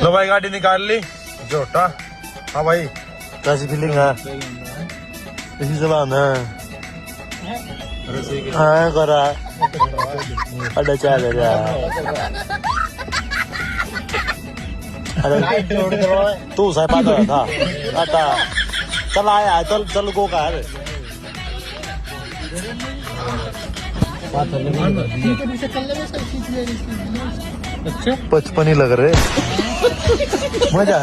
Low भाई गाड़ी निकाल ली झोटा। हाँ भाई कैसी फीलिंग है? इसी जबान है हाँ करा अड्डा चाल जा अरे तू सही पाता था आता चल आया चल चल गो का है अच्छा 55 ही लग रहे मजा